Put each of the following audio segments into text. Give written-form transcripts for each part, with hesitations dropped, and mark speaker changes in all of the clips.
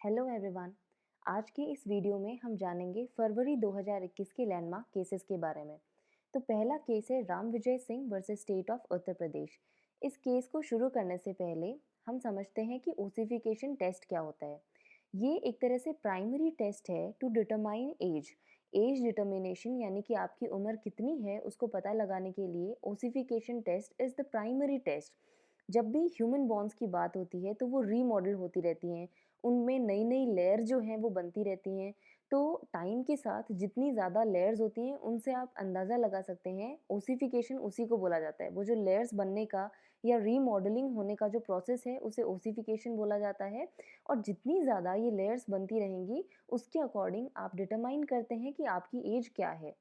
Speaker 1: Hello everyone. आज के इस वीडियो में हम जानेंगे फरवरी 2021 के लैंडमार्क केसेस के बारे में। तो पहला केस है Ram Vijay Singh versus state of Uttar Pradesh. इस केस को शुरू करने से पहले हम समझते हैं कि ओसिफिकेशन टेस्ट क्या होता है। ये एक तरह से प्राइमरी टेस्ट है to determine age. Age determination यानी कि आपकी उम्र कितनी है उसको पता लगाने के लिए ossification test is the primary test. जब भी ह्यूमन बॉन्स की बात होती है तो वो रीमॉडल होती रहती हैं, उनमें नई नई लेयर जो हैं वो बनती रहती हैं। तो टाइम के साथ जितनी ज़्यादा लेयर्स होती हैं उनसे आप अंदाज़ा लगा सकते हैं, ओसिफिकेशन उसी को बोला जाता है। वो जो लेयर्स बनने का या रीमॉडलिंग होने का जो प्रोसेस है उसे ओसिफिकेशन बोला जाता है। और जितनी ज़्यादा ये लेयर्स बनती रहेंगी उसके अकॉर्डिंग आप डिटरमाइन करते हैं कि आपकी एज क्या है।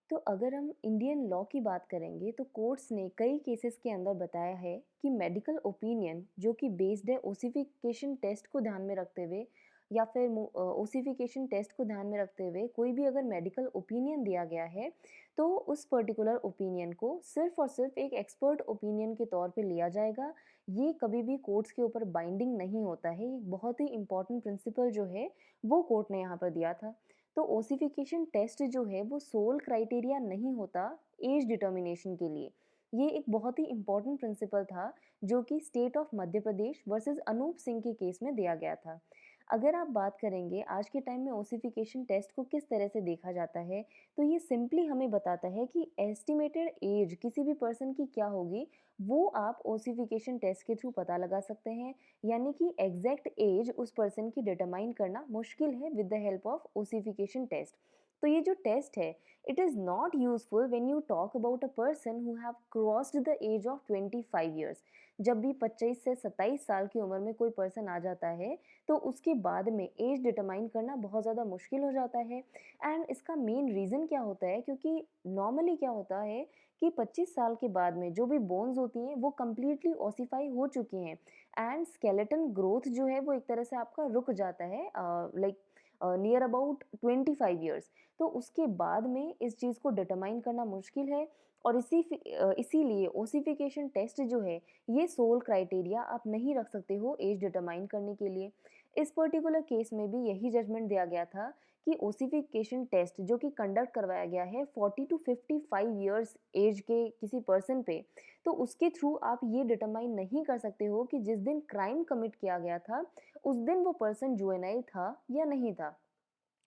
Speaker 1: तो अगर हम इंडियन लॉ की बात करेंगे तो कोर्ट्स ने कई केसेस के अंदर बताया है कि मेडिकल ओपिनियन जो कि बेस्ड है ओसिफिकेशन टेस्ट को ध्यान में रखते हुए या फिर ओसिफिकेशन टेस्ट को ध्यान में रखते हुए कोई भी अगर मेडिकल ओपिनियन दिया गया है तो उस पर्टिकुलर ओपिनियन को सिर्फ और सिर्फ एक एक्सपर्ट ओपिनियन के तौर पे लिया जाएगा। ये कभी भी कोर्ट्स के ऊपर बाइंडिंग नहीं होता है। एक बहुत ही इंपॉर्टेंट प्रिंसिपल जो है वो कोर्ट ने यहाँ पर दिया था। तो ओसिफिकेशन टेस्ट जो है वो सोल क्राइटेरिया नहीं होता एज डिटर्मिनेशन के लिए। ये एक बहुत ही इम्पॉर्टेंट प्रिंसिपल था जो कि state of Madhya Pradesh versus Anup Singh के केस में दिया गया था। अगर आप बात करेंगे आज के टाइम में ओसिफिकेशन टेस्ट को किस तरह से देखा जाता है तो ये सिंपली हमें बताता है कि एस्टिमेटेड एज किसी भी पर्सन की क्या होगी वो आप ओसिफिकेशन टेस्ट के थ्रू पता लगा सकते हैं। यानी कि एग्जैक्ट एज उस पर्सन की डिटरमाइन करना मुश्किल है with the help of ossification test. तो ये जो टेस्ट है it is not useful when you talk about a person who have crossed the age of 25 years. जब भी 25 से 27 साल की उम्र में कोई पर्सन आ जाता है तो उसके बाद में एज डिटरमाइन करना बहुत ज़्यादा मुश्किल हो जाता है। एंड इसका मेन रीज़न क्या होता है, क्योंकि नॉर्मली क्या होता है कि 25 साल के बाद में जो भी बोन्स होती हैं वो कम्प्लीटली ऑसिफाई हो चुकी हैं एंड स्केलेटन ग्रोथ जो है वो एक तरह से आपका रुक जाता है लाइक नियर अबाउट 25 ईयर्स। तो उसके बाद में इस चीज़ को डिटरमाइन करना मुश्किल है और इसीलिए ओसिफिकेशन टेस्ट जो है ये सोल क्राइटेरिया आप नहीं रख सकते हो एज डिटरमाइन करने के लिए। इस पर्टिकुलर केस में भी यही जजमेंट दिया गया था कि ओसिफिकेशन टेस्ट जो कि कंडक्ट करवाया गया है 40 टू 55 ईयर्स एज के किसी पर्सन पे, तो उसके थ्रू आप ये डिटरमाइन नहीं कर सकते हो कि जिस दिन क्राइम कमिट किया गया था उस दिन वो पर्सन जुवेनाइल था या नहीं था।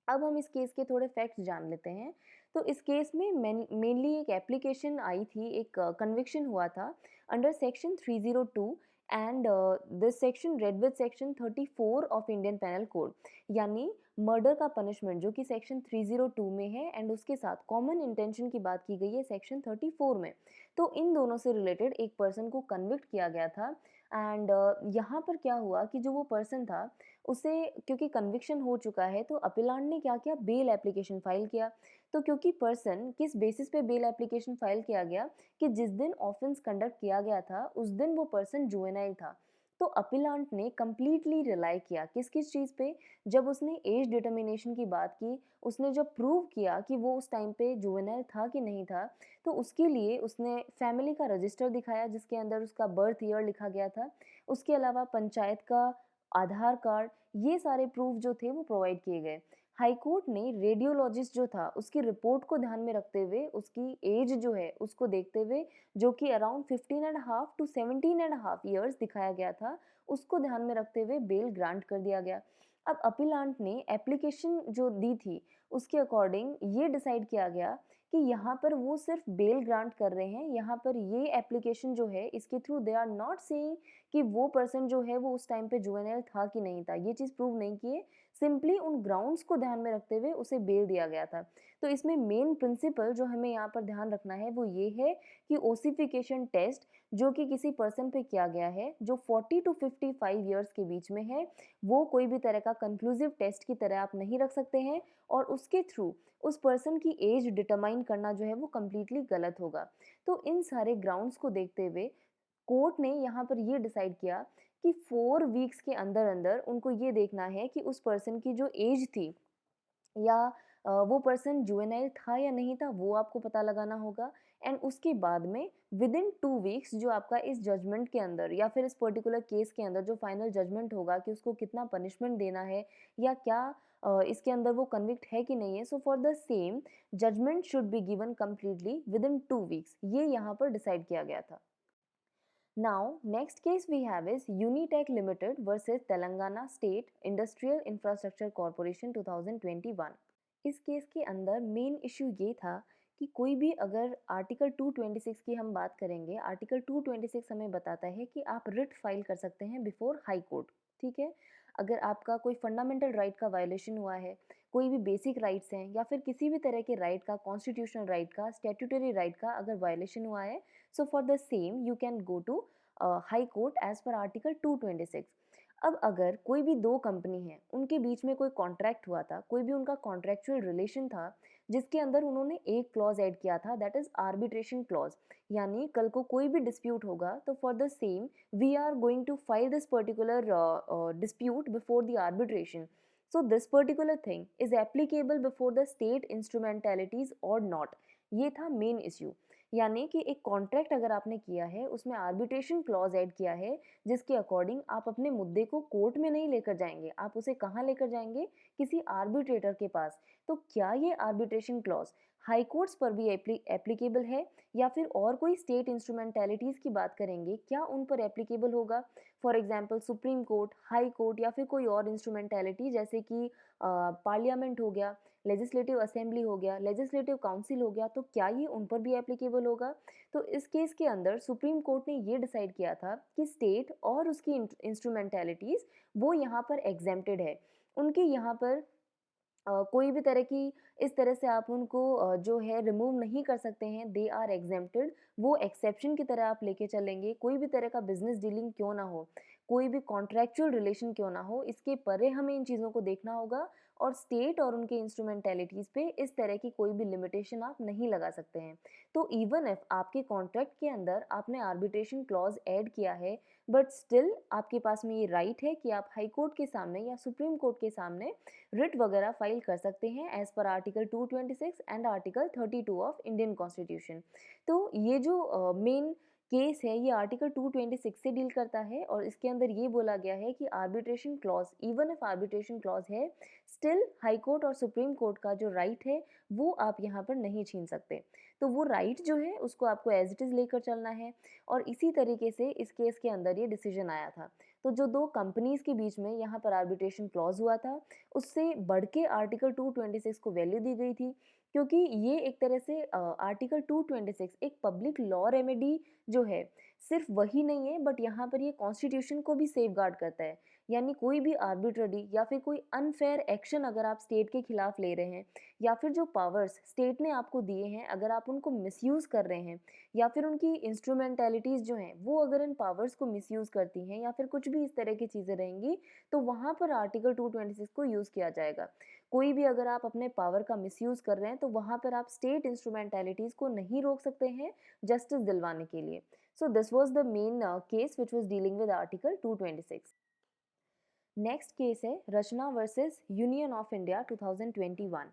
Speaker 1: अब हम इस केस के थोड़े फैक्ट्स जान लेते हैं। तो इस केस में मेनली एक एप्लीकेशन आई थी, एक कन्विक्शन हुआ था under section 302 and this section read with section 34 of Indian penal code. यानी मर्डर का पनिशमेंट जो कि सेक्शन 302 में है एंड उसके साथ कॉमन इंटेंशन की बात की गई है सेक्शन 34 में। तो इन दोनों से रिलेटेड एक पर्सन को कन्विक्ट किया गया था। एंड यहाँ पर क्या हुआ कि जो वो पर्सन था उसे, क्योंकि कन्विक्शन हो चुका है तो अपीलांट ने क्या किया, बेल एप्लीकेशन फाइल किया। तो क्योंकि पर्सन किस बेसिस पे बेल एप्लीकेशन फाइल किया गया कि जिस दिन ऑफेंस कंडक्ट किया गया था उस दिन वो पर्सन जुवेनाइल था। तो अपीलांट ने कंप्लीटली रिलाई किया किस किस चीज़ पे, जब उसने एज डिटर्मिनेशन की बात की, उसने जब प्रूव किया कि वो उस टाइम पे जुवेनाइल था कि नहीं था, तो उसके लिए उसने फैमिली का रजिस्टर दिखाया जिसके अंदर उसका बर्थ ईयर लिखा गया था। उसके अलावा पंचायत का आधार कार्ड, ये सारे प्रूफ जो थे वो प्रोवाइड किए गए। हाई कोर्ट ने रेडियोलॉजिस्ट जो था उसकी रिपोर्ट को ध्यान में रखते हुए उसकी एज जो है उसको देखते हुए, जो कि अराउंड 15.5 टू 17.5 ईयर्स दिखाया गया था, उसको ध्यान में रखते हुए बेल ग्रांट कर दिया गया। अब अपीलांट ने एप्लीकेशन जो दी थी उसके अकॉर्डिंग ये डिसाइड किया गया कि यहाँ पर वो सिर्फ बेल ग्रांट कर रहे हैं। यहाँ पर ये एप्लीकेशन जो है इसके through they are not saying कि वो पर्सन जो है वो उस टाइम पे जुवेनाइल था कि नहीं था, ये चीज़ प्रूव नहीं किए। सिंपली उन ग्राउंड्स को ध्यान में रखते हुए उसे बेल दिया गया था। तो इसमें मेन प्रिंसिपल जो हमें यहाँ पर ध्यान रखना है वो ये है कि ओसिफिकेशन टेस्ट जो कि किसी पर्सन पे किया गया है जो 40 टू 55 ईयर्स के बीच में है, वो कोई भी तरह का कंक्लूसिव टेस्ट की तरह आप नहीं रख सकते हैं और उसके थ्रू उस पर्सन की एज डिटरमाइन करना जो है वो कम्प्लीटली गलत होगा। तो इन सारे ग्राउंड्स को देखते हुए कोर्ट ने यहाँ पर ये डिसाइड किया कि 4 वीक्स के अंदर अंदर उनको ये देखना है कि उस पर्सन की जो एज थी या वो पर्सन जुवेनाइल था या नहीं था वो आपको पता लगाना होगा। एंड उसके बाद में विद इन 2 वीक्स जो आपका इस जजमेंट के अंदर या फिर इस पर्टिकुलर केस के अंदर जो फाइनल जजमेंट होगा कि उसको कितना पनिशमेंट देना है या क्या इसके अंदर वो कन्विक्ट है कि नहीं है, so for the same judgement should be given completely within 2 weeks, ये यहाँ पर डिसाइड किया गया था। Now, next case we have is Unitech Limited versus Telangana State Industrial Infrastructure Corporation 2021। इस केस के अंदर मेन इश्यू ये था कि कोई भी अगर आर्टिकल 226 की हम बात करेंगे, आर्टिकल 226 हमें बताता है कि आप रिट फाइल कर सकते हैं बिफोर हाई कोर्ट। ठीक है, अगर आपका कोई फंडामेंटल राइट का वायलेशन हुआ है, कोई भी बेसिक राइट्स हैं या फिर किसी भी तरह के राइट का, कॉन्स्टिट्यूशनल राइट का, स्टैट्यूटरी राइट का अगर वायलेशन हुआ है, so for the same you can go to high court as per article 226। अब अगर कोई भी दो कंपनी है, उनके बीच में कोई कॉन्ट्रैक्ट हुआ था, कोई भी उनका कॉन्ट्रैक्चुअल रिलेशन था जिसके अंदर उन्होंने एक क्लॉज ऐड किया था, दैट इज आर्बिट्रेशन क्लॉज, यानी कल को कोई भी डिस्प्यूट होगा तो for the same we are going to file this particular dispute before the arbitration, so this particular thing is applicable before the state instrumentalities or not। ये था main issue, यानी कि एक कॉन्ट्रैक्ट अगर आपने किया है उसमें आर्बिट्रेशन क्लॉज ऐड किया है जिसके अकॉर्डिंग आप अपने मुद्दे को कोर्ट में नहीं लेकर जाएंगे, आप उसे कहाँ लेकर जाएंगे, किसी आर्बिट्रेटर के पास। तो क्या ये आर्बिट्रेशन क्लॉज हाई कोर्ट्स पर भी एप्लीकेबल है या फिर और कोई स्टेट इंस्ट्रूमेंटैलिटीज़ की बात करेंगे क्या उन पर एप्लीकेबल होगा, for example supreme court, high court या फिर कोई और इंस्ट्रूमेंटैलिटी जैसे कि पार्लियामेंट हो गया, लेजिस्लेटिव असेंबली हो गया, लेजिस्लेटिव काउंसिल हो गया, तो क्या ये उन पर भी एप्लीकेबल होगा। तो इस केस के अंदर सुप्रीम कोर्ट ने ये डिसाइड किया था कि स्टेट और उसकी इंस्ट्रूमेंटैलिटीज़ वो यहाँ पर एग्जेम्प्टेड है, उनके यहाँ पर कोई भी तरह की इस तरह से आप उनको जो है रिमूव नहीं कर सकते हैं, दे आर एग्जेम्प्टेड, वो एक्सेप्शन की तरह आप लेके चलेंगे, कोई भी तरह का बिजनेस डीलिंग क्यों ना हो, कोई भी कॉन्ट्रैक्चुअल रिलेशन क्यों ना हो, इसके परे हमें इन चीज़ों को देखना होगा और स्टेट और उनके इंस्ट्रूमेंटैलिटीज़ पे इस तरह की कोई भी लिमिटेशन आप नहीं लगा सकते हैं। तो इवन इफ आपके कॉन्ट्रैक्ट के अंदर आपने आर्बिट्रेशन क्लॉज ऐड किया है, बट स्टिल आपके पास में ये राइट है कि आप हाई कोर्ट के सामने या सुप्रीम कोर्ट के सामने रिट वगैरह फाइल कर सकते हैं as per article 226 and article 32 of Indian constitution. तो ये जो मेन केस है ये आर्टिकल 226 से डील करता है और इसके अंदर ये बोला गया है कि arbitration clause, even if arbitration clause है, स्टिल हाई कोर्ट और सुप्रीम कोर्ट का जो राइट है वो आप यहाँ पर नहीं छीन सकते। तो वो राइट जो है उसको आपको एज इट इज़ लेकर चलना है और इसी तरीके से इस केस के अंदर ये डिसीजन आया था। तो जो दो कंपनीज़ के बीच में यहाँ पर आर्बिट्रेशन क्लॉज हुआ था, उससे बढ़ के आर्टिकल 226 को वैल्यू दी गई थी, क्योंकि ये एक तरह से आर्टिकल 226 एक पब्लिक लॉ रेमेडी जो है, सिर्फ वही नहीं है बट यहाँ पर ये कॉन्स्टिट्यूशन को भी सेफगार्ड करता है। यानी कोई भी आर्बिट्ररी या फिर कोई अनफेयर एक्शन अगर आप स्टेट के खिलाफ ले रहे हैं या फिर जो पावर्स स्टेट ने आपको दिए हैं अगर आप उनको मिसयूज़ कर रहे हैं या फिर उनकी इंस्ट्रूमेंटैलिटीज़ जो हैं वो अगर इन पावर्स को मिसयूज़ करती हैं या फिर कुछ भी इस तरह की चीज़ें रहेंगी, तो वहाँ पर आर्टिकल 226 को यूज़ किया जाएगा। कोई भी अगर आप अपने पावर का मिसयूज़ कर रहे हैं तो वहाँ पर आप स्टेट इंस्ट्रूमेंटैलिटीज़ को नहीं रोक सकते हैं जस्टिस दिलवाने के लिए। So this was the main case which was dealing with article 226। Next case है रचना वर्सेस यूनियन ऑफ इंडिया 2021।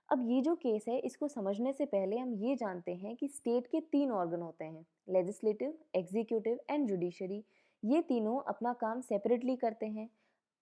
Speaker 1: अब ये जो केस है इसको समझने से पहले हम ये जानते हैं कि स्टेट के 3 ऑर्गन होते हैं, लेजिस्लेटिव, एग्जीक्यूटिव एंड जुडिशरी। ये तीनों अपना काम सेपरेटली करते हैं।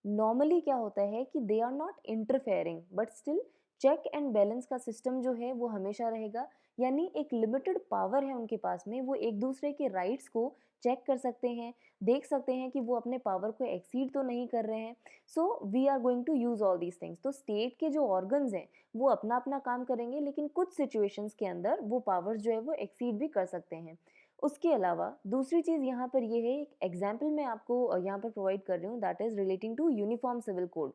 Speaker 1: नॉर्मली क्या होता है कि they are not interfering but still check and balance का सिस्टम जो है वो हमेशा रहेगा, यानी एक लिमिटेड पावर है उनके पास में, वो एक दूसरे के राइट्स को चेक कर सकते हैं, देख सकते हैं कि वो अपने पावर को एक्सीड तो नहीं कर रहे हैं। So we are going to use all these things. तो स्टेट के जो ऑर्गन्स हैं वो अपना अपना काम करेंगे, लेकिन कुछ सिचुएशंस के अंदर वो पावर्स जो है वो एक्सीड भी कर सकते हैं। उसके अलावा दूसरी चीज़ यहाँ पर ये है, एक एग्जाम्पल मैं आपको यहाँ पर प्रोवाइड कर रही हूँ, that is relating to uniform civil code.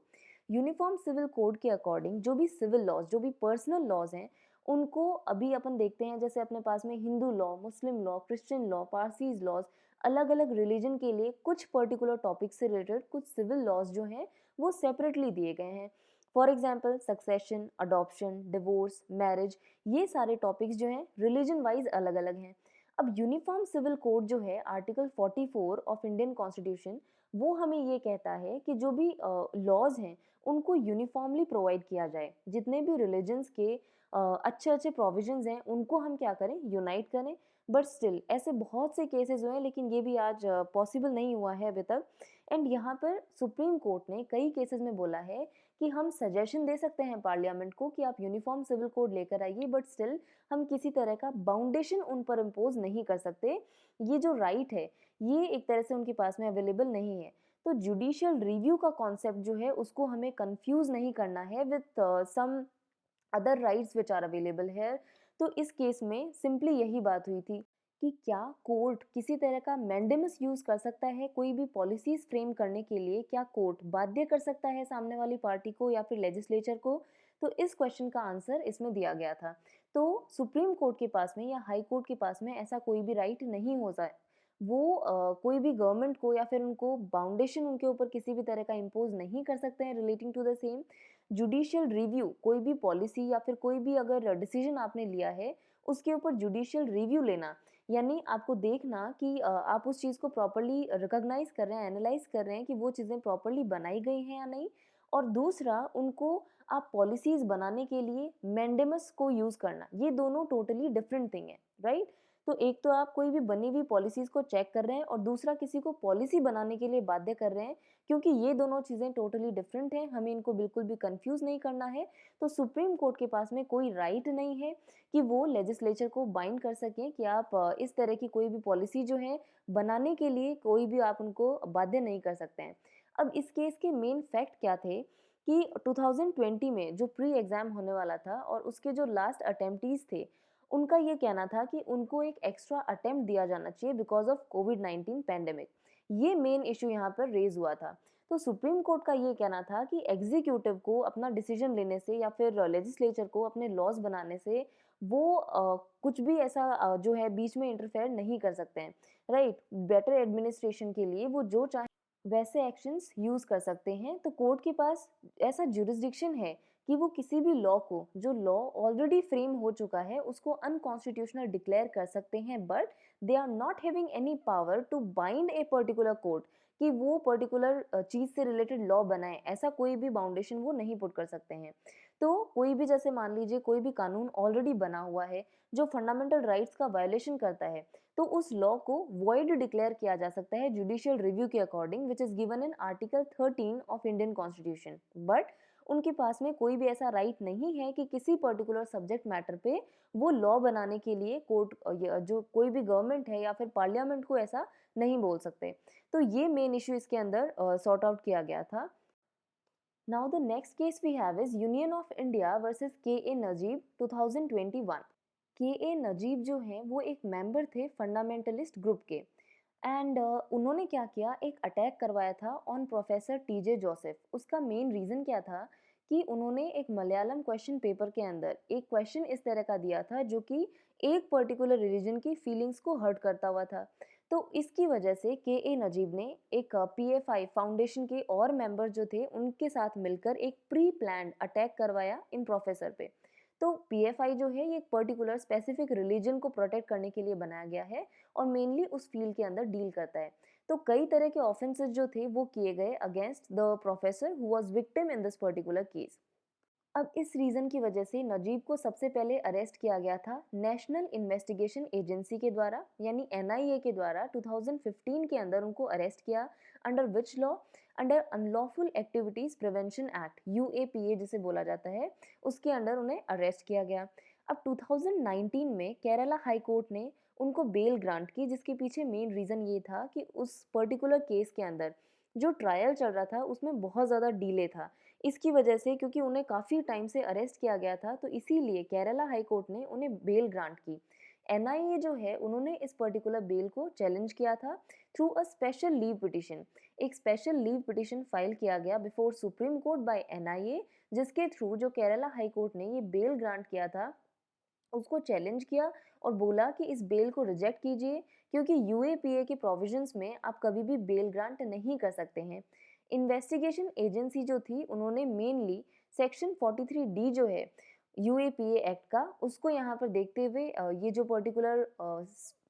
Speaker 1: Uniform civil code के अकॉर्डिंग जो भी सिविल लॉज, जो भी पर्सनल लॉज हैं, उनको अभी अपन देखते हैं जैसे अपने पास में Hindu law, Muslim law, Christian law, Parsis laws, अलग अलग रिलीजन के लिए कुछ पर्टिकुलर टॉपिक से रिलेटेड कुछ सिविल लॉज जो हैं वो सेपरेटली दिए गए हैं। For example succession, adoption, divorce, marriage, ये सारे टॉपिक्स जो हैं रिलीजन वाइज अलग अलग हैं। अब यूनिफॉर्म सिविल कोड जो है आर्टिकल 44 ऑफ इंडियन कॉन्स्टिट्यूशन, वो हमें ये कहता है कि जो भी लॉज हैं उनको यूनिफॉर्मली प्रोवाइड किया जाए, जितने भी रिलीजन्स के अच्छे अच्छे प्रोविजंस हैं उनको हम क्या करें, यूनाइट करें। बट स्टिल ऐसे बहुत से केसेस हुए हैं, लेकिन ये भी आज पॉसिबल नहीं हुआ है अभी तक। एंड यहाँ पर सुप्रीम कोर्ट ने कई केसेस में बोला है कि हम सजेशन दे सकते हैं पार्लियामेंट को कि आप यूनिफॉर्म सिविल कोड लेकर आइए, बट स्टिल हम किसी तरह का बाउंडेशन उन पर इम्पोज नहीं कर सकते। ये जो राइट है ये एक तरह से उनके पास में अवेलेबल नहीं है। तो जुडिशियल रिव्यू का कॉन्सेप्ट जो है उसको हमें कंफ्यूज नहीं करना है with some other rights which are available है। तो इस केस में सिंपली यही बात हुई थी कि क्या कोर्ट किसी तरह का मैंडेमस यूज कर सकता है कोई भी पॉलिसीज फ्रेम करने के लिए, क्या कोर्ट बाध्य कर सकता है सामने वाली पार्टी को या फिर लेजिस्लेचर को। तो इस क्वेश्चन का आंसर इसमें दिया गया था। तो सुप्रीम कोर्ट के पास में या हाई कोर्ट के पास में ऐसा कोई भी राइट नहीं होता है। वो कोई भी गवर्नमेंट को या फिर उनको बाउंडेशन उनके ऊपर किसी भी तरह का इम्पोज नहीं कर सकते हैं relating to the same. Judicial review, कोई भी पॉलिसी या फिर कोई भी अगर डिसीजन आपने लिया है उसके ऊपर जुडिशियल रिव्यू लेना, यानी आपको देखना कि आप उस चीज़ को प्रॉपरली रिकॉग्नाइज कर रहे हैं, एनालाइज कर रहे हैं कि वो चीज़ें प्रॉपरली बनाई गई हैं या नहीं। और दूसरा, उनको आप पॉलिसीज बनाने के लिए मैंडेमस को यूज़ करना, ये दोनों टोटली डिफरेंट थिंग है, राइट। तो एक तो आप कोई भी बनी हुई पॉलिसीज को चेक कर रहे हैं और दूसरा किसी को पॉलिसी बनाने के लिए बाध्य कर रहे हैं, क्योंकि ये दोनों चीज़ें टोटली डिफरेंट हैं, हमें इनको बिल्कुल भी कंफ्यूज नहीं करना है। तो सुप्रीम कोर्ट के पास में कोई राइट नहीं है कि वो लेजिस्लेचर को बाइंड कर सकें कि आप इस तरह की कोई भी पॉलिसी जो है बनाने के लिए कोई भी आप उनको बाध्य नहीं कर सकते हैं। अब इस केस के मेन फैक्ट क्या थे कि 2020 में जो प्री एग्जाम होने वाला था और उसके जो लास्ट अटेम्प्टीज थे उनका ये कहना था कि उनको एक एक्स्ट्रा अटेम्प्ट दिया जाना चाहिए बिकॉज ऑफ कोविड-19 पैंडेमिक। ये मेन इशू यहाँ पर रेज हुआ था। तो सुप्रीम कोर्ट का ये कहना था कि एग्जीक्यूटिव को अपना डिसीजन लेने से या फिर लेजिस्लेचर को अपने लॉज बनाने से वो कुछ भी ऐसा जो है बीच में इंटरफेयर नहीं कर सकते हैं, राइट। बेटर एडमिनिस्ट्रेशन के लिए वो जो चाहे वैसे एक्शंस यूज कर सकते हैं। तो कोर्ट के पास ऐसा जुरिस्डिक्शन है कि वो किसी भी लॉ को, जो लॉ ऑलरेडी फ्रेम हो चुका है, उसको अनकॉन्स्टिट्यूशनल डिक्लेयर कर सकते हैं, but they are not having any power to bind a particular court कि वो पर्टिकुलर चीज से रिलेटेड लॉ बनाए, ऐसा कोई भी बाउंडेशन वो नहीं पुट कर सकते हैं। तो कोई भी, जैसे मान लीजिए कोई भी कानून ऑलरेडी बना हुआ है जो फंडामेंटल राइट्स का वायलेशन करता है, तो उस लॉ को वॉइड डिक्लेयर किया जा सकता है जुडिशियल रिव्यू के according, which is given in article 13 of Indian constitution. But उनके पास में कोई भी ऐसा राइट नहीं है कि किसी पर्टिकुलर सब्जेक्ट मैटर पे वो लॉ बनाने के लिए कोर्ट, जो कोई भी गवर्नमेंट है या फिर पार्लियामेंट को ऐसा नहीं बोल सकते। तो ये मेन इशू इसके अंदर सॉर्ट आउट किया गया था। Now the next case we have is Union of India versus K A Najeeb 2021। के ए नजीब जो हैं वो एक मेंबर थे फंडामेंटलिस्ट ग्रुप के। एंड उन्होंने क्या किया, एक अटैक करवाया था ऑन प्रोफेसर टीजे जोसेफ। उसका मेन रीज़न क्या था कि उन्होंने एक मलयालम क्वेश्चन पेपर के अंदर एक क्वेश्चन इस तरह का दिया था जो कि एक पर्टिकुलर रिलीजन की फीलिंग्स को हर्ट करता हुआ था। तो इसकी वजह से के ए नजीब ने एक पीएफआई फाउंडेशन के और मेंबर जो थे उनके साथ मिलकर एक प्री प्लान्ड अटैक करवाया इन प्रोफेसर पे। तो पीएफआई जो है ये एक पर्टिकुलर स्पेसिफिक रिलीजन को प्रोटेक्ट करने के लिए बनाया गया है और मेनली उस फील्ड के अंदर डील करता है। तो कई तरह के ऑफेंसेस जो थे वो किए गए against the professor who was victim in this particular case. अब इस रीज़न की वजह से नजीब को सबसे पहले अरेस्ट किया गया था नेशनल इन्वेस्टिगेशन एजेंसी के द्वारा, यानी एनआईए के द्वारा 2015 के अंदर उनको अरेस्ट किया। Under which law? Under unlawful activities prevention act, UAPA जिसे बोला जाता है, उसके अंडर उन्हें अरेस्ट किया गया। अब 2019 में केरला हाई कोर्ट ने उनको बेल ग्रांट की, जिसके पीछे मेन रीज़न ये था कि उस पर्टिकुलर केस के अंदर जो ट्रायल चल रहा था उसमें बहुत ज़्यादा डिले था। इसकी वजह से, क्योंकि उन्हें काफ़ी टाइम से अरेस्ट किया गया था, तो इसीलिए केरला हाई कोर्ट ने उन्हें बेल ग्रांट की। एनआईए जो है उन्होंने इस पर्टिकुलर बेल को चैलेंज किया था through a special leave petition. एक स्पेशल लीव पिटिशन फाइल किया गया before supreme court by NIA, जिसके थ्रू जो केरला हाई कोर्ट ने ये बेल ग्रांट किया था उसको चैलेंज किया और बोला कि इस बेल को रिजेक्ट कीजिए, क्योंकि यूएपीए के प्रोविजंस में आप कभी भी बेल ग्रांट नहीं कर सकते हैं। इन्वेस्टिगेशन एजेंसी जो थी उन्होंने मेनली सेक्शन 43 डी जो है यूएपीए एक्ट का, उसको यहाँ पर देखते हुए ये जो पर्टिकुलर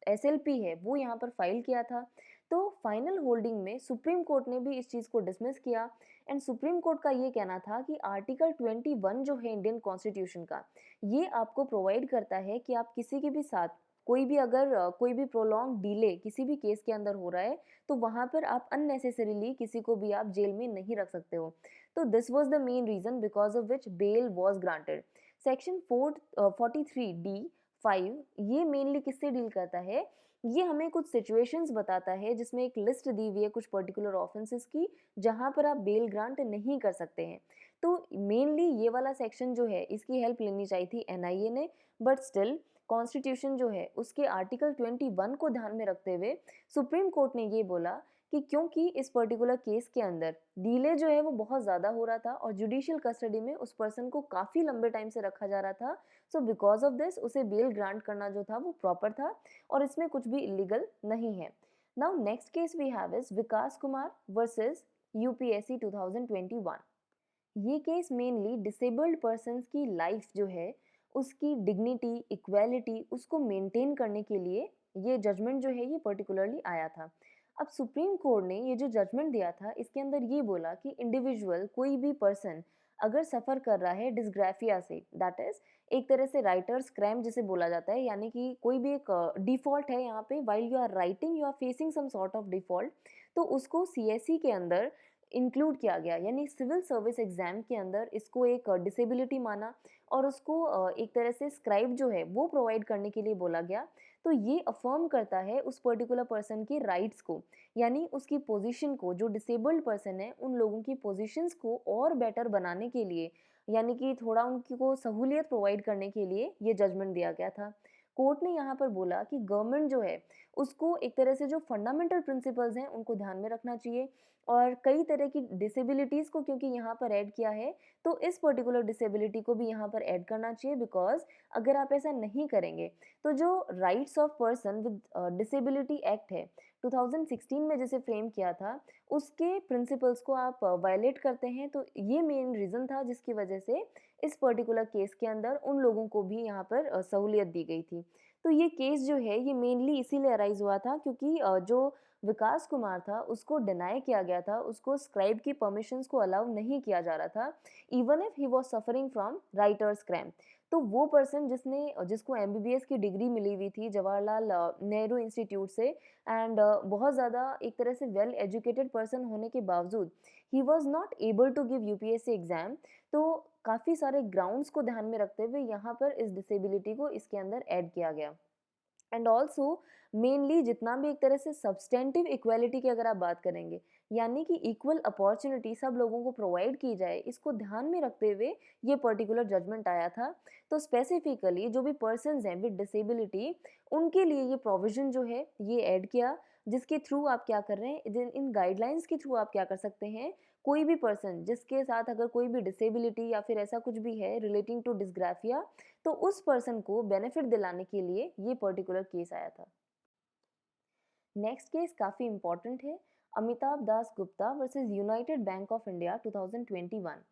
Speaker 1: एसएलपी है वो यहाँ पर फाइल किया था, तो फाइनल होल्डिंग में सुप्रीम कोर्ट ने भी इस चीज़ को डिसमिस किया एंड सुप्रीम कोर्ट का ये कहना था कि आर्टिकल 21 जो है इंडियन कॉन्स्टिट्यूशन का, ये आपको प्रोवाइड करता है कि आप किसी के भी साथ कोई भी अगर कोई भी प्रोलॉन्ग डिले किसी भी केस के अंदर हो रहा है, तो वहाँ पर आप अननेसेसरीली किसी को भी आप जेल में नहीं रख सकते हो। तो this was the main reason because of which bail was granted. Section 43D(5) ये मेनली किससे डील करता है? ये हमें कुछ सिचुएशंस बताता है जिसमें एक लिस्ट दी हुई है कुछ पर्टिकुलर ऑफेंसेस की, जहाँ पर आप बेल ग्रांट नहीं कर सकते हैं। तो मेनली ये वाला सेक्शन जो है इसकी हेल्प लेनी चाहिए थी एनआईए ने, बट स्टिल कॉन्स्टिट्यूशन जो है उसके आर्टिकल 21 को ध्यान में रखते हुए सुप्रीम कोर्ट ने ये बोला कि क्योंकि इस पर्टिकुलर केस के अंदर डिले जो है वो बहुत ज़्यादा हो रहा था और जुडिशियल कस्टडी में उस पर्सन को काफ़ी लंबे टाइम से रखा जा रहा था, सो बिकॉज ऑफ दिस उसे बेल ग्रांट करना जो था वो प्रॉपर था और इसमें कुछ भी इलीगल नहीं है। Now next case we have is Vikas Kumar versus UPSC 2021। ये केस मेनली डिसेबल्ड पर्सन्स की लाइफ जो है उसकी डिग्निटी इक्वालिटी उसको मेंटेन करने के लिए ये जजमेंट जो है ये पर्टिकुलरली आया था। अब सुप्रीम कोर्ट ने ये जो जजमेंट दिया था इसके अंदर ये बोला कि इंडिविजुअल कोई भी पर्सन अगर सफ़र कर रहा है डिस्ग्राफिया से, दैट इज एक तरह से राइटर्स क्रैम जिसे बोला जाता है, यानी कि कोई भी एक डिफ़ॉल्ट है यहाँ पे, while you are writing you are facing some sort of default, तो उसको सीएससी के अंदर इंक्लूड किया गया, यानी सिविल सर्विस एग्जाम के अंदर इसको एक डिसेबिलिटी माना और उसको एक तरह से स्क्राइब जो है वो प्रोवाइड करने के लिए बोला गया। तो ये अफर्म करता है उस पर्टिकुलर पर्सन के राइट्स को, यानी उसकी पोजीशन को, जो डिसेबल्ड पर्सन है उन लोगों की पोजीशंस को और बेटर बनाने के लिए, यानी कि थोड़ा उनको सहूलियत प्रोवाइड करने के लिए ये जजमेंट दिया गया था। कोर्ट ने यहाँ पर बोला कि गवर्नमेंट जो है उसको एक तरह से जो फंडामेंटल प्रिंसिपल्स हैं उनको ध्यान में रखना चाहिए और कई तरह की डिसेबिलिटीज़ को क्योंकि यहाँ पर ऐड किया है, तो इस पर्टिकुलर डिसेबिलिटी को भी यहाँ पर ऐड करना चाहिए, बिकॉज अगर आप ऐसा नहीं करेंगे तो जो rights of person with disability act है 2016 में जिसे फ्रेम किया था उसके प्रिंसिपल्स को आप वायलेट करते हैं। तो ये मेन रीज़न था जिसकी वजह से इस पर्टिकुलर केस के अंदर उन लोगों को भी यहाँ पर सहूलियत दी गई थी। तो ये केस जो है ये मेनली इसीलिए अराइज हुआ था क्योंकि जो विकास कुमार था उसको डिनाई किया गया था, उसको स्क्राइब की परमिशंस को अलाउ नहीं किया जा रहा था, even if he was suffering from writer's cramp. तो वो पर्सन जिसको एमबीबीएस की डिग्री मिली हुई थी जवाहरलाल नेहरू इंस्टीट्यूट से एंड बहुत ज़्यादा एक तरह से वेल एजुकेटेड पर्सन होने के बावजूद he was not able to give UPSC exam. तो काफ़ी सारे ग्राउंड्स को ध्यान में रखते हुए यहाँ पर इस डिसेबिलिटी को इसके अंदर ऐड किया गया। एंड ऑल्सो मेनली जितना भी एक तरह से सब्सटेंटिव इक्वालिटी की अगर आप बात करेंगे, यानी कि इक्वल अपॉर्चुनिटी सब लोगों को प्रोवाइड की जाए, इसको ध्यान में रखते हुए ये पर्टिकुलर जजमेंट आया था। तो स्पेसिफिकली जो भी पर्सन्स हैं विद डिसेबिलिटी उनके लिए ये प्रोविजन जो है ये ऐड किया, जिसके थ्रू आप क्या कर रहे हैं, इन गाइडलाइंस के थ्रू आप क्या कर सकते हैं, कोई भी पर्सन जिसके साथ अगर कोई भी डिसेबिलिटी या फिर ऐसा कुछ भी है रिलेटिंग टू डिस्ग्राफिया, तो उस पर्सन को बेनिफिट दिलाने के लिए ये पर्टिकुलर केस आया था। नेक्स्ट केस काफ़ी इंपॉर्टेंट है, Amitabh Das Gupta versus United Bank of India 2021।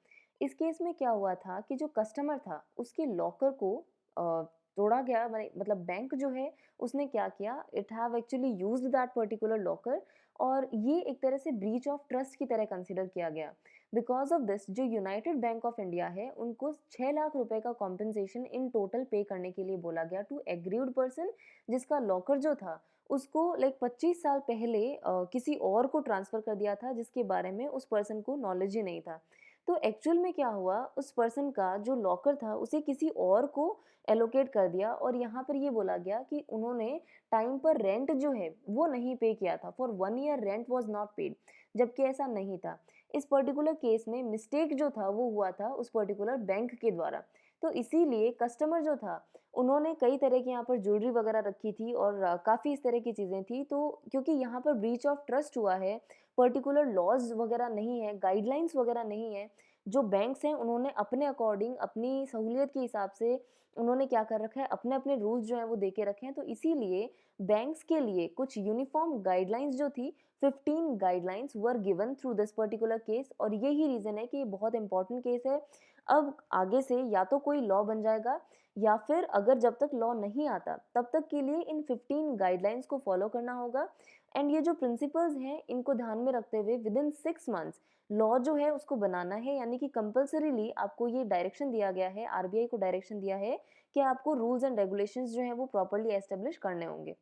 Speaker 1: इस केस में क्या हुआ था कि जो कस्टमर था उसके लॉकर को तोड़ा गया, मतलब बैंक जो है उसने क्या किया, it have actually used that particular locker और ये एक तरह से ब्रीच ऑफ ट्रस्ट की तरह कंसिडर किया गया। बिकॉज ऑफ दिस जो यूनाइटेड बैंक ऑफ इंडिया है उनको 6 लाख रुपए का कॉम्पेंसेशन इन टोटल पे करने के लिए बोला गया टू एग्रीड पर्सन, जिसका लॉकर जो था उसको लाइक 25 साल पहले किसी और को ट्रांसफ़र कर दिया था, जिसके बारे में उस पर्सन को नॉलेज ही नहीं था। तो एक्चुअल में क्या हुआ, उस पर्सन का जो लॉकर था उसे किसी और को एलोकेट कर दिया और यहाँ पर ये बोला गया कि उन्होंने टाइम पर रेंट जो है वो नहीं पे किया था, for 1 year rent was not paid, जबकि ऐसा नहीं था। इस पर्टिकुलर केस में मिस्टेक जो था वो हुआ था उस पर्टिकुलर बैंक के द्वारा। तो इसीलिए कस्टमर जो था उन्होंने कई तरह की यहाँ पर ज्वेलरी वगैरह रखी थी और काफ़ी इस तरह की चीज़ें थी। तो क्योंकि यहाँ पर ब्रीच ऑफ ट्रस्ट हुआ है, पर्टिकुलर लॉज वगैरह नहीं है, गाइडलाइंस वगैरह नहीं है, जो बैंक्स हैं उन्होंने अपने अकॉर्डिंग अपनी सहूलियत के हिसाब से उन्होंने क्या कर रखा है, अपने अपने रूल्स जो हैं वो दे के रखे हैं। तो इसीलिए बैंक्स के लिए कुछ यूनिफॉर्म गाइडलाइंस जो थी, 15 guidelines were given through this particular case और यही रीज़न है कि ये बहुत इंपॉर्टेंट केस है। अब आगे से या तो कोई लॉ बन जाएगा या फिर अगर जब तक लॉ नहीं आता तब तक के लिए इन 15 गाइडलाइंस को फॉलो करना होगा। एंड ये जो प्रिंसिपल्स हैं इनको ध्यान में रखते हुए विद इन 6 मंथ्स लॉ जो है उसको बनाना है, यानी कि कंपल्सरीली आपको ये डायरेक्शन दिया गया है, आरबीआई को डायरेक्शन दिया है कि आपको रूल्स एंड रेगुलेशंस जो है वो प्रॉपर्ली एस्टेब्लिश करने होंगे।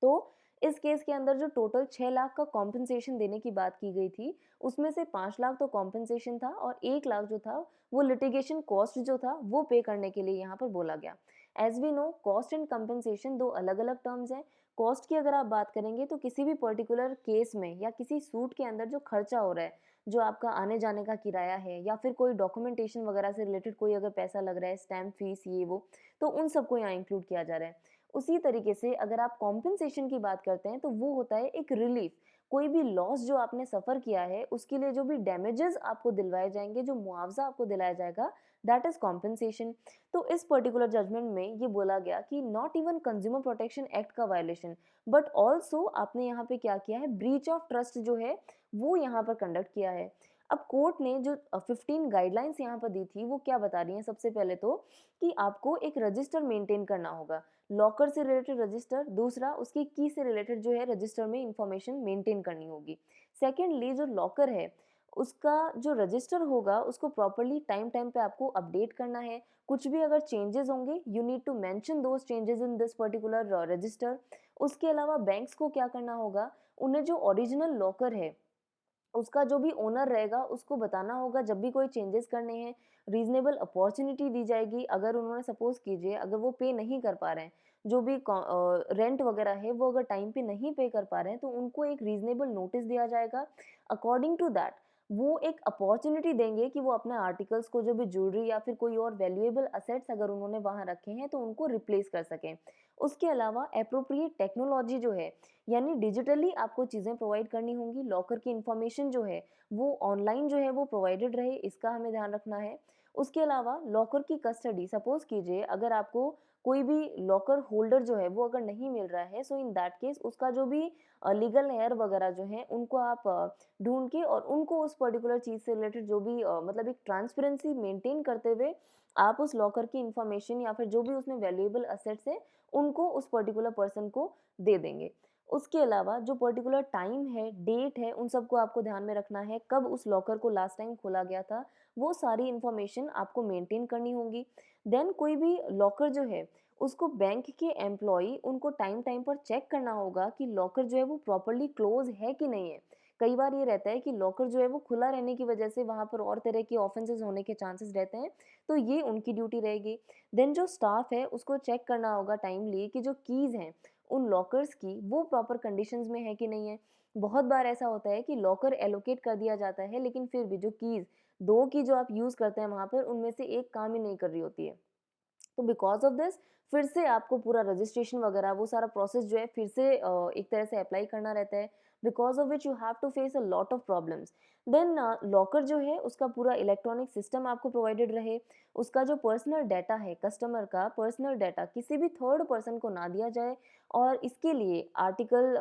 Speaker 1: तो इस केस के अंदर जो टोटल 6 लाख का कॉम्पेंसेशन देने की बात की गई थी, उसमें से 5 लाख तो कॉम्पेंसेशन था और 1 लाख जो था वो लिटिगेशन कॉस्ट जो था वो पे करने के लिए यहाँ पर बोला गया। As we know cost and compensation दो अलग-अलग टर्म्स हैं। कॉस्ट की अगर आप बात करेंगे तो किसी भी पर्टिकुलर केस में या किसी सूट के अंदर जो खर्चा हो रहा है, जो आपका आने-जाने का किराया है या फिर कोई डॉक्यूमेंटेशन वगैरह से रिलेटेड कोई अगर पैसा लग रहा है, स्टैम्प फीस ये वो, तो उन सबको यहाँ इंक्लूड किया जा रहा है। उसी तरीके से अगर आप कॉम्पेंसेशन की बात करते हैं तो वो होता है एक रिलीफ। कोई भी लॉस जो आपने सफ़र किया है उसके लिए जो भी डैमेजेस आपको दिलवाए जाएँगे, जो मुआवज़ा आपको दिलाया जाएगा, दैट इज़ कॉम्पेंसेशन। तो इस पर्टिकुलर जजमेंट में ये बोला गया कि not even consumer protection act का वायलेशन, बट ऑल्सो आपने यहाँ पे क्या किया है, ब्रीच ऑफ ट्रस्ट जो है वो यहाँ पर कंडक्ट किया है। अब कोर्ट ने जो 15 गाइडलाइंस यहाँ पर दी थी वो क्या बता रही हैं, सबसे पहले तो कि आपको एक रजिस्टर मेंटेन करना होगा। लॉकर से रिलेटेड रजिस्टर, दूसरा उसकी की से रिलेटेड जो है रजिस्टर में इंफॉर्मेशन मेंटेन करनी होगी। सेकेंडली जो लॉकर है उसका जो रजिस्टर होगा उसको प्रॉपर्ली टाइम टाइम पे आपको अपडेट करना है। कुछ भी अगर चेंजेस होंगे you need to mention those changes in this particular register. उसके अलावा बैंक्स को क्या करना होगा, उन्हें जो ओरिजिनल लॉकर है उसका जो भी ओनर रहेगा उसको बताना होगा जब भी कोई चेंजेस करने हैं, रीजनेबल अपॉर्चुनिटी दी जाएगी। अगर उन्होंने सपोज कीजिए अगर वो पे नहीं कर पा रहे हैं, जो भी रेंट वगैरह है वो अगर टाइम पे नहीं पे कर पा रहे हैं तो उनको एक रीजनेबल नोटिस दिया जाएगा। अकॉर्डिंग टू दैट वो एक अपॉर्चुनिटी देंगे कि वो अपने आर्टिकल्स को, जो भी ज्वेलरी या फिर कोई और वैल्यूएबल असेट्स अगर उन्होंने वहाँ रखे हैं तो उनको रिप्लेस कर सकें। उसके अलावा एप्रोप्रिएट टेक्नोलॉजी जो है, यानी डिजिटली आपको चीज़ें प्रोवाइड करनी होंगी। लॉकर की इन्फॉर्मेशन जो है वो ऑनलाइन जो है वो प्रोवाइडेड रहे, इसका हमें ध्यान रखना है। उसके अलावा लॉकर की कस्टडी, सपोज कीजिए अगर आपको कोई भी लॉकर होल्डर जो है वो अगर नहीं मिल रहा है, सो इन दैट केस उसका जो भी लीगल हेयर वगैरह जो है उनको आप ढूंढ के और उनको उस पर्टिकुलर चीज़ से रिलेटेड जो भी मतलब एक ट्रांसपेरेंसी मेंटेन करते हुए आप उस लॉकर की इन्फॉर्मेशन या फिर जो भी उसमें वैल्यूएबल असेट्स है उनको उस पर्टिकुलर पर्सन को दे देंगे। उसके अलावा जो पर्टिकुलर टाइम है, डेट है, उन सबको आपको ध्यान में रखना है, कब उस लॉकर को लास्ट टाइम खोला गया था, वो सारी इन्फॉर्मेशन आपको मेंटेन करनी होगी। देन कोई भी लॉकर जो है, उसको बैंक के एम्प्लॉयी उनको टाइम टाइम पर चेक करना होगा कि लॉकर जो है वो प्रॉपर्ली क्लोज है कि नहीं है। कई बार ये रहता है कि लॉकर जो है वो खुला रहने की वजह से वहाँ पर और तरह के ऑफेंसेस होने के चांसेस रहते हैं, तो ये उनकी ड्यूटी रहेगी। देन जो स्टाफ है उसको चेक करना होगा टाइमली कि जो कीज़ हैं उन लॉकर्स की वो प्रॉपर कंडीशंस में है कि नहीं है। बहुत बार ऐसा होता है कि लॉकर एलोकेट कर दिया जाता है लेकिन फिर भी जो कीज़, 2 की जो आप यूज़ करते हैं वहाँ पर उनमें से एक काम ही नहीं कर रही होती है। तो बिकॉज ऑफ दिस फिर से आपको पूरा रजिस्ट्रेशन वगैरह वो सारा प्रोसेस जो है फिर से एक तरह से अप्लाई करना रहता है, because of which you have to face a lot of problems. Then locker जो है उसका पूरा इलेक्ट्रॉनिक सिस्टम आपको प्रोवाइडेड रहे, उसका जो पर्सनल डाटा है, कस्टमर का पर्सनल डाटा किसी भी थर्ड पर्सन को ना दिया जाए। और इसके लिए आर्टिकल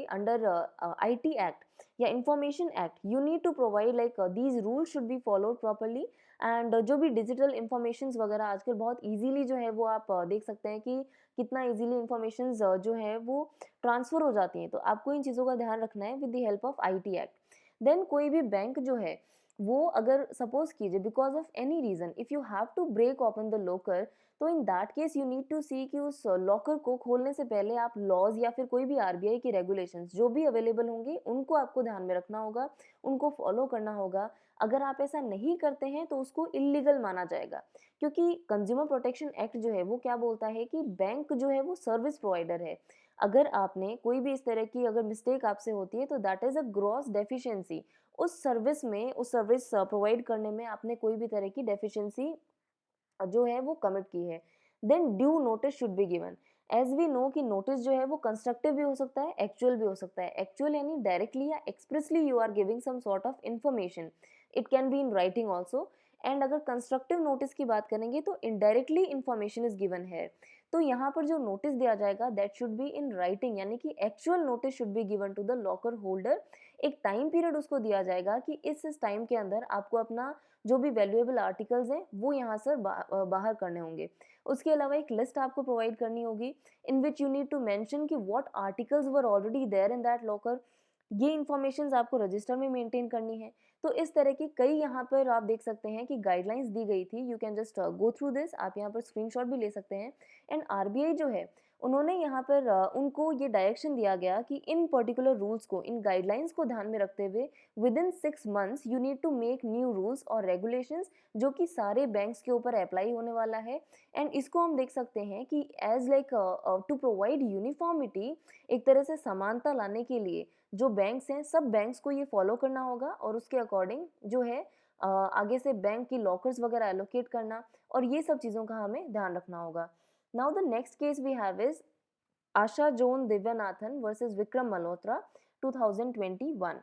Speaker 1: अंडर आईटी एक्ट या information act you need to provide like these rules should be followed properly. And जो भी डिजिटल इन्फॉर्मेशंस वगैरह आजकल बहुत इजीली जो है वो आप देख सकते हैं कि कितना इजीली इन्फॉर्मेशंस जो है वो ट्रांसफ़र हो जाती हैं, तो आपको इन चीज़ों का ध्यान रखना है with the help of IT act. Then कोई भी बैंक जो है वो अगर सपोज कीजिए because of any reason if you have to break open the locker, तो in that case you need to see कि उस लॉकर को खोलने से पहले आप लॉज या फिर कोई भी आरबीआई की रेगुलेशंस जो भी अवेलेबल होंगे उनको आपको ध्यान में रखना होगा, उनको फॉलो करना होगा। अगर आप ऐसा नहीं करते हैं तो उसको इल्लीगल माना जाएगा, क्योंकि कंज्यूमर प्रोटेक्शन एक्ट जो है वो क्या बोलता है कि बैंक जो है वो सर्विस प्रोवाइडर है। अगर आपने कोई भी इस तरह की अगर मिस्टेक आपसे होती है तो that is a gross deficiency. उस सर्विस में, उस सर्विस प्रोवाइड करने में आपने कोई भी तरह की डेफिशिएंसी जो है वो कमिट की है, then due notice should be given. As we know कि नोटिस जो है वो कंस्ट्रक्टिव भी हो सकता है, एक्चुअल भी हो सकता है। एक्चुअल यानी डायरेक्टली या expressly you are giving some sort of information, it can be in writing also. And अगर कंस्ट्रक्टिव नोटिस की बात करेंगे तो इनडायरेक्टली इन्फॉर्मेशन इज गिवन है। तो यहाँ पर जो नोटिस दिया जाएगा that should be in writing, यानी कि actual notice should be given to the locker holder एक टाइम पीरियड उसको दिया जाएगा कि इस टाइम के अंदर आपको अपना जो भी वैल्यूएबल आर्टिकल्स हैं वो यहाँ से बाहर करने होंगे। उसके अलावा एक लिस्ट आपको प्रोवाइड करनी होगी in which you need to mention कि what articles were already there in that locker. ये इन्फॉर्मेशंस आपको रजिस्टर में मेंटेन करनी है। तो इस तरह की कई यहाँ पर आप देख सकते हैं कि गाइडलाइंस दी गई थी। You can just go through this, आप यहाँ पर स्क्रीनशॉट भी ले सकते हैं। एंड आरबीआई जो है उन्होंने यहाँ पर उनको ये डायरेक्शन दिया गया कि इन पर्टिकुलर रूल्स को, इन गाइडलाइंस को ध्यान में रखते हुए within 6 months you need to make new rules और रेगुलेशंस जो कि सारे बैंक्स के ऊपर अप्लाई होने वाला है। एंड इसको हम देख सकते हैं कि as like to provide uniformity, एक तरह से समानता लाने के लिए जो बैंक्स हैं सब बैंक्स को ये फॉलो करना होगा और उसके अकॉर्डिंग जो है आगे से बैंक की लॉकर्स वगैरह एलोकेट करना और ये सब चीज़ों का हमें ध्यान रखना होगा। Now the next case we have is Asha John Divyanathan versus Vikram Malhotra 2021।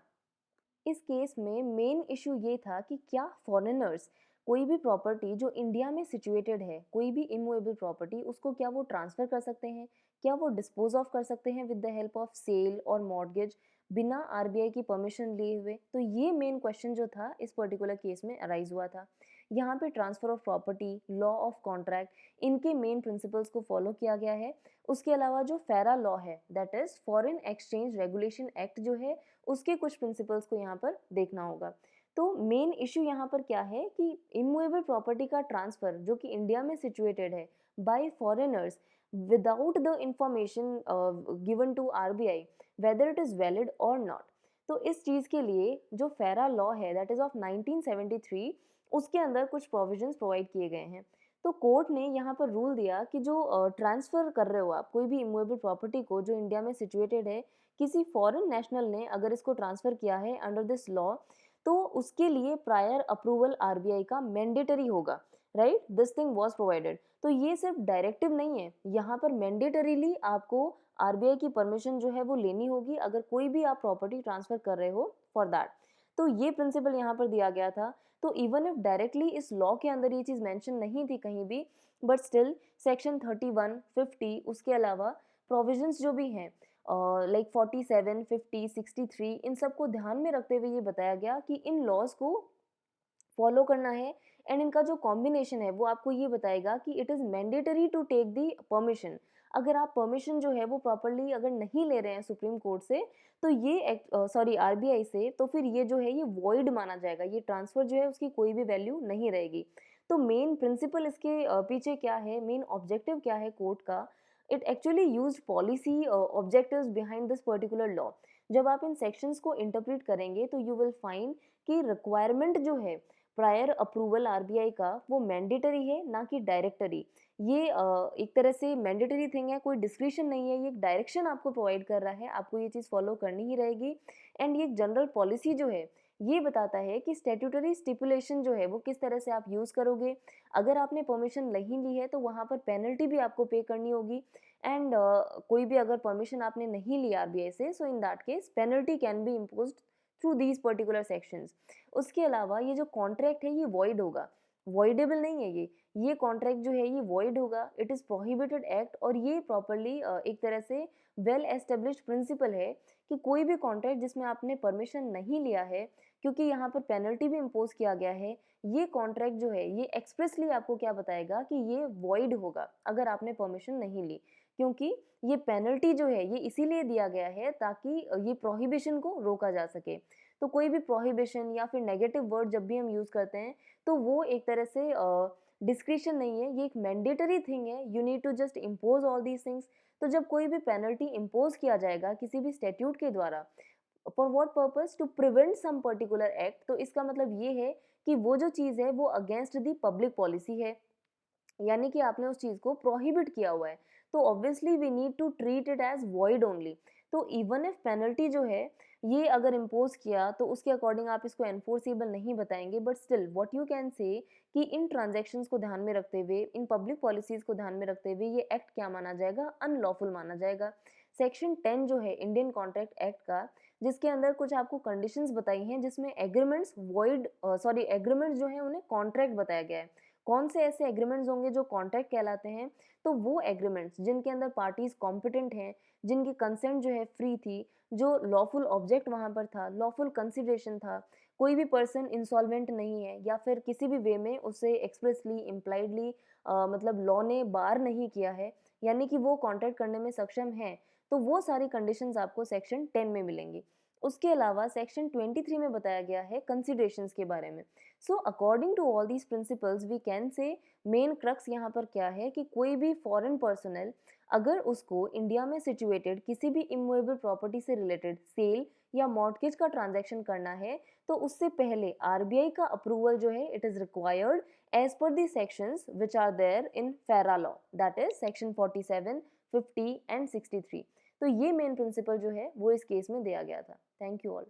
Speaker 1: इस केस में मेन इशू ये था कि क्या फॉरेनर्स कोई भी प्रॉपर्टी जो इंडिया में सिचुएटेड है, कोई भी इमूवेबल प्रॉपर्टी, उसको क्या वो ट्रांसफ़र कर सकते हैं, क्या वो डिस्पोज ऑफ कर सकते हैं with the help of sale और मॉर्गेज बिना आरबीआई की परमिशन लिए हुए। तो ये मेन क्वेश्चन जो था इस पर्टिकुलर केस में अराइज हुआ था। यहाँ पे transfer of property, law of contract, इनके मेन प्रिंसिपल्स को फॉलो किया गया है। उसके अलावा जो फेरा लॉ है, that is foreign exchange regulation act जो है, उसके कुछ प्रिंसिपल्स को यहाँ पर देखना होगा। तो मेन इश्यू यहाँ पर क्या है कि इमूवेबल प्रॉपर्टी का ट्रांसफ़र जो कि इंडिया में सिचुएटेड है by foreigners without the information given to RBI whether it is valid और नॉट। तो इस चीज़ के लिए जो फेरा लॉ है दैट इज़ ऑफ 1973, उसके अंदर कुछ प्रोविजंस प्रोवाइड किए गए हैं। तो कोर्ट ने यहाँ पर रूल दिया कि जो ट्रांसफ़र कर रहे हो आप कोई भी इमूवेबल प्रॉपर्टी को जो इंडिया में सिचुएटेड है, किसी फॉरेन नेशनल ने अगर इसको ट्रांसफ़र किया है अंडर दिस लॉ, तो उसके लिए प्रायर अप्रूवल आरबीआई का मैंडेटरी होगा, right? This thing was provided. तो ये सिर्फ डायरेक्टिव नहीं है, यहाँ पर मैंडेटरीली आपको आरबीआई की परमिशन जो है वो लेनी होगी अगर कोई भी आप प्रॉपर्टी ट्रांसफ़र कर रहे हो फॉर दैट। तो ये प्रिंसिपल यहाँ पर दिया गया था। तो इवन इफ डायरेक्टली इस लॉ के अंदर ये चीज़ मेंशन नहीं थी कहीं भी, बट स्टिल सेक्शन 31, 50 उसके अलावा प्रोविजंस जो भी हैं लाइक 47, 50, 63, इन सब को ध्यान में रखते हुए ये बताया गया कि इन लॉज को फॉलो करना है। एंड इनका जो कॉम्बिनेशन है वो आपको ये बताएगा कि it is mandatory to take the permission. अगर आप परमिशन जो है वो प्रॉपरली अगर नहीं ले रहे हैं सुप्रीम कोर्ट से, तो ये सॉरी आरबीआई से, तो फिर ये जो है ये वॉइड माना जाएगा, ये ट्रांसफ़र जो है उसकी कोई भी वैल्यू नहीं रहेगी। तो मेन प्रिंसिपल इसके पीछे क्या है, मेन ऑब्जेक्टिव क्या है कोर्ट का, it actually used policy objectives behind this particular law. जब आप इन सेक्शंस को इंटरप्रेट करेंगे तो यू विल फाइंड कि रिक्वायरमेंट जो है प्रायर अप्रूवल आरबीआई का वो मैंडेटरी है ना कि डायरेक्टरी। ये एक तरह से मैंडेटरी थिंग है, कोई डिस्क्रिशन नहीं है, ये एक डायरेक्शन आपको प्रोवाइड कर रहा है, आपको ये चीज़ फॉलो करनी ही रहेगी। एंड ये एक जनरल पॉलिसी जो है ये बताता है कि स्टैट्यूटरी स्टिपुलेशन जो है वो किस तरह से आप यूज़ करोगे। अगर आपने परमिशन नहीं ली है तो वहाँ पर पेनल्टी भी आपको पे करनी होगी। एंड कोई भी अगर परमिशन आपने नहीं ली आरबीआई से, so in that case penalty can be imposed through these particular sections. उसके अलावा ये जो कॉन्ट्रैक्ट है ये वॉइड होगा, वॉइडेबल नहीं है ये कॉन्ट्रैक्ट जो है ये वॉइड होगा, इट इज़ प्रोहिबिटेड एक्ट। और ये प्रॉपरली एक तरह से वेल एस्टेब्लिश्ड प्रिंसिपल है कि कोई भी कॉन्ट्रैक्ट जिसमें आपने परमिशन नहीं लिया है, क्योंकि यहाँ पर पेनल्टी भी इम्पोज किया गया है, ये कॉन्ट्रैक्ट जो है ये एक्सप्रेसली आपको क्या बताएगा कि ये वॉइड होगा अगर आपने परमिशन नहीं ली। क्योंकि ये पेनल्टी जो है ये इसीलिए दिया गया है ताकि ये प्रोहिबिशन को रोका जा सके। तो कोई भी प्रोहिबिशन या फिर नेगेटिव वर्ड जब भी हम यूज़ करते हैं तो वो एक तरह से डिस्क्रिशन नहीं है, ये एक मैंडेटरी थिंग है, you need to just impose all these things. तो जब कोई भी पेनल्टी इम्पोज किया जाएगा किसी भी स्टैट्यूट के द्वारा, for what purpose, to prevent some particular act, तो इसका मतलब ये है कि वो जो चीज़ है वो अगेंस्ट दी पब्लिक पॉलिसी है, यानी कि आपने उस चीज़ को प्रोहिबिट किया हुआ है। तो obviously we need to treat it as void only. तो इवन इफ पेनल्टी जो है ये अगर इम्पोज किया तो उसके अकॉर्डिंग आप इसको एनफोर्सेबल नहीं बताएंगे, but still what you can say कि इन ट्रांजैक्शंस को ध्यान में रखते हुए, इन पब्लिक पॉलिसीज को ध्यान में रखते हुए ये एक्ट क्या माना जाएगा, अनलॉफुल माना जाएगा। सेक्शन 10 जो है इंडियन कॉन्ट्रैक्ट एक्ट का, जिसके अंदर कुछ आपको कंडीशंस बताई हैं जिसमें एग्रीमेंट्स वॉइड, सॉरी एग्रीमेंट्स जो है उन्हें कॉन्ट्रैक्ट बताया गया है, कौन से ऐसे एग्रीमेंट्स होंगे जो कॉन्ट्रैक्ट कहलाते हैं, तो वो एग्रीमेंट्स जिनके अंदर पार्टीज कॉम्पिटेंट हैं, जिनकी कंसेंट जो है फ्री थी, जो लॉफुल ऑब्जेक्ट वहाँ पर था, लॉफुल कंसिडरेशन था, कोई भी पर्सन इंसॉल्वेंट नहीं है या फिर किसी भी वे में उसे एक्सप्रेसली इम्प्लाइडली मतलब लॉ ने बार नहीं किया है, यानी कि वो कॉन्ट्रैक्ट करने में सक्षम है, तो वो सारी कंडीशंस आपको सेक्शन 10 में मिलेंगी। उसके अलावा सेक्शन 23 में बताया गया है कंसिडरेशंस के बारे में। So according to all these principles we can say main crux यहाँ पर क्या है कि कोई भी फॉरेन पर्सनल अगर उसको इंडिया में सिचुएटेड किसी भी इमूवेबल प्रॉपर्टी से रिलेटेड सेल या मॉर्टगेज का ट्रांजैक्शन करना है, तो उससे पहले आरबीआई का अप्रूवल जो है इट इज रिक्वायर्ड एज पर the sections which are there in FERA law, that is section 47, 50 and 63। तो ये मेन प्रिंसिपल जो है वो इस केस में दिया गया था। Thank you all.